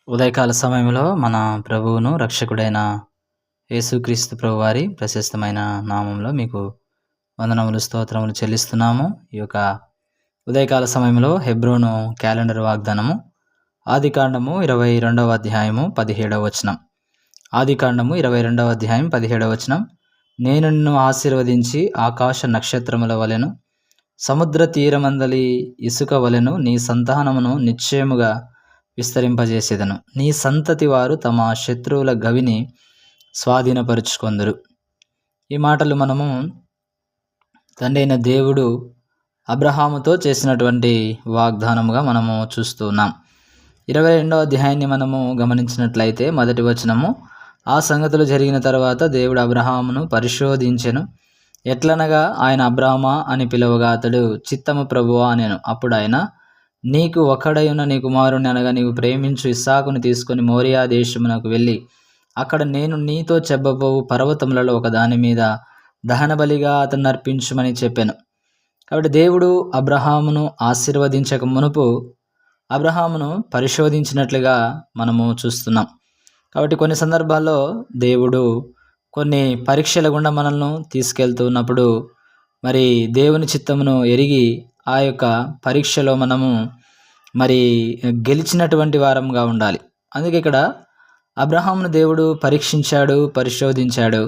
ఉదయకాల సమయంలో మన ప్రభువును రక్షకుడైన యేసుక్రీస్తు ప్రభువారి ప్రశస్తమైన నామంలో మీకు వందనములు స్తోత్రములు చెల్లిస్తున్నాము. ఈ యొక్క ఉదయకాల సమయంలో హెబ్రోను క్యాలెండర్ వాగ్దానము ఆదికాండము 22వ అధ్యాయము 17వ వచనం. ఆదికాండము 22వ అధ్యాయం 17వ వచనం. నేను నిన్ను ఆశీర్వదించి ఆకాశ నక్షత్రముల వలెను సముద్ర తీరమందలి ఇసుక వలెను నీ సంతానమును నిశ్చయముగా విస్తరింపజేసేదను. నీ సంతతి వారు తమ శత్రువుల గవిని స్వాధీనపరుచుకొందురు. ఈ మాటలు మనము తండ్రి అయిన దేవుడు అబ్రహాముతో చేసినటువంటి వాగ్దానముగా మనము చూస్తూ ఉన్నాం. 22వ అధ్యాయాన్ని మనము గమనించినట్లయితే మొదటి వచనము, ఆ సంగతులు జరిగిన తర్వాత దేవుడు అబ్రహామును పరిశోధించెను. ఎట్లనగా ఆయన అబ్రామా అని పిలువగా అతడు చిత్తము ప్రభువా అనెను. అప్పుడు ఆయన, నీకు ఒక్కడైన నీ కుమారుని అనగా నీవు ప్రేమించు ఇస్సాకును తీసుకుని మోరియా దేశమునకు వెళ్ళి అక్కడ నేను నీతో చెప్పబోవు పర్వతములలో ఒక దాని మీద దహన బలిగా అతన్ని అర్పించుమని చెప్పాను. కాబట్టి దేవుడు అబ్రహామును ఆశీర్వదించక మునుపు అబ్రహామును పరిశోధించినట్లుగా మనము చూస్తున్నాం. కాబట్టి కొన్ని సందర్భాల్లో దేవుడు కొన్ని పరీక్షల గుండా మనల్ని తీసుకెళ్తున్నప్పుడు మరి దేవుని చిత్తమును ఎరిగి ఆ యొక్క పరీక్షలో మనము మరి గెలిచినటువంటి వారంగా ఉండాలి. అందుకే ఇక్కడ అబ్రహామును దేవుడు పరీక్షించాడు, పరిశోధించాడు.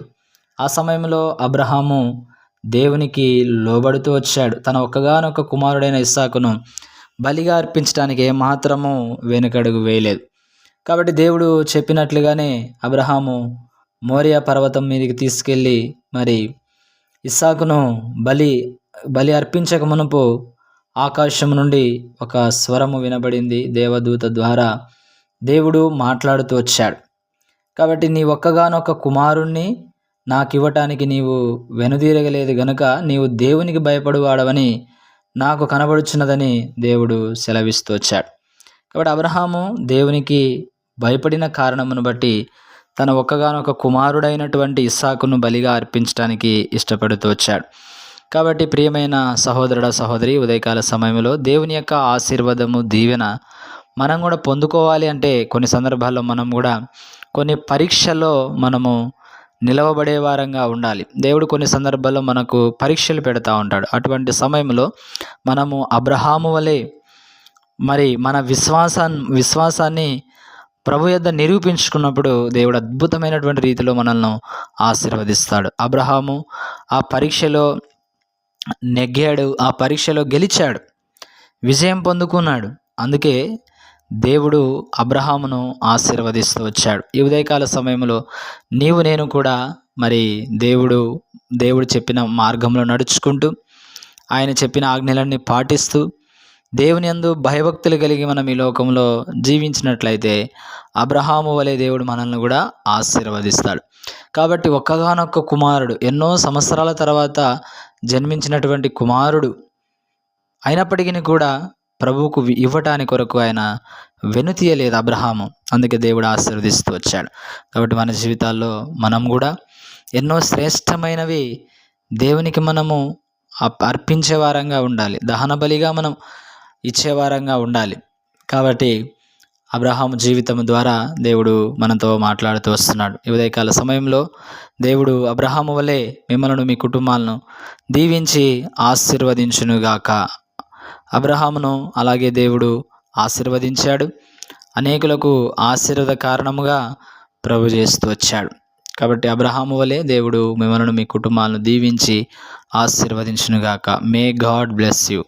ఆ సమయంలో అబ్రహాము దేవునికి లోబడుతూ వచ్చాడు. తన ఒక్కగానొక్క కుమారుడైన ఇస్సాకును బలిగా అర్పించడానికి ఏమాత్రము వెనుకడుగు వేయలేదు. కాబట్టి దేవుడు చెప్పినట్లుగానే అబ్రహాము మోరియా పర్వతం మీదకి తీసుకెళ్ళి మరి ఇస్సాకును బలి అర్పించక మునుపు ఆకాశం నుండి ఒక స్వరము వినబడింది. దేవదూత ద్వారా దేవుడు మాట్లాడుతూ వచ్చాడు. కాబట్టి నీ ఒక్కగానొక్క కుమారుణ్ణి నాకు ఇవ్వటానికి నీవు వెనుదీరగలేదు గనుక నీవు దేవునికి భయపడువాడవని నాకు కనబడుచున్నదని దేవుడు సెలవిస్తూ వచ్చాడు. కాబట్టి అబ్రహాము దేవునికి భయపడిన కారణమును బట్టి తన ఒక్కగానొక్క కుమారుడైనటువంటి ఇస్సాకును బలిగా అర్పించడానికి ఇష్టపడుతూ వచ్చాడు. కాబట్టి ప్రియమైన సహోదరుడ సహోదరి, ఉదయకాల సమయంలో దేవుని యొక్క ఆశీర్వాదము దీవెన మనం కూడా పొందుకోవాలి అంటే కొన్ని సందర్భాల్లో మనం కూడా కొన్ని పరీక్షల్లో మనము నిలవబడే వారంగా ఉండాలి. దేవుడు కొన్ని సందర్భాల్లో మనకు పరీక్షలు పెడతా ఉంటాడు. అటువంటి సమయంలో మనము అబ్రహాము వలె మరి మన విశ్వాసాన్ని ప్రభు యొద్ద నిరూపించుకున్నప్పుడు దేవుడు అద్భుతమైనటువంటి రీతిలో మనల్ని ఆశీర్వదిస్తాడు. అబ్రహాము ఆ పరీక్షలో నెగ్గాడు, ఆ పరీక్షలో గెలిచాడు, విజయం పొందుకున్నాడు. అందుకే దేవుడు అబ్రహామును ఆశీర్వదిస్తూ వచ్చాడు. ఈ ఉదయకాల సమయంలో నీవు నేను కూడా మరి దేవుడు చెప్పిన మార్గంలో నడుచుకుంటూ ఆయన చెప్పిన ఆజ్ఞలన్నీ పాటిస్తూ దేవుని యందు భయభక్తులు కలిగి మనం ఈ లోకంలో జీవించినట్లయితే అబ్రహాము వలె దేవుడు మనల్ని కూడా ఆశీర్వదిస్తాడు. కాబట్టి ఒక్కగానొక్క కుమారుడు, ఎన్నో సంవత్సరాల తర్వాత జన్మించినటువంటి కుమారుడు అయినప్పటికీ కూడా ప్రభువుకు ఇవ్వటానికి కొరకు ఆయన వెనుతీయలేదు అబ్రహాము. అందుకే దేవుడు ఆశీర్వదిస్తూ వచ్చాడు. కాబట్టి మన జీవితాల్లో మనం కూడా ఎన్నో శ్రేష్టమైనవి దేవునికి మనము అర్పించే వారంగా ఉండాలి, దహన బలిగా మనం ఇచ్చేవారంగా ఉండాలి. కాబట్టి అబ్రహాము జీవితం ద్వారా దేవుడు మనతో మాట్లాడుతూ వస్తున్నాడు. ఈ ఉదయకాల సమయంలో దేవుడు అబ్రహాము వలె మిమ్మల్ని, మీ కుటుంబాలను దీవించి ఆశీర్వదించునుగాక. అబ్రహామును అలాగే దేవుడు ఆశీర్వదించాడు, అనేకులకు ఆశీర్వాద కారణముగా ప్రభు చేస్తూ వచ్చాడు. కాబట్టి అబ్రహాము వలె దేవుడు మిమ్మల్ని, మీ కుటుంబాలను దీవించి ఆశీర్వదించునుగాక. May God bless you.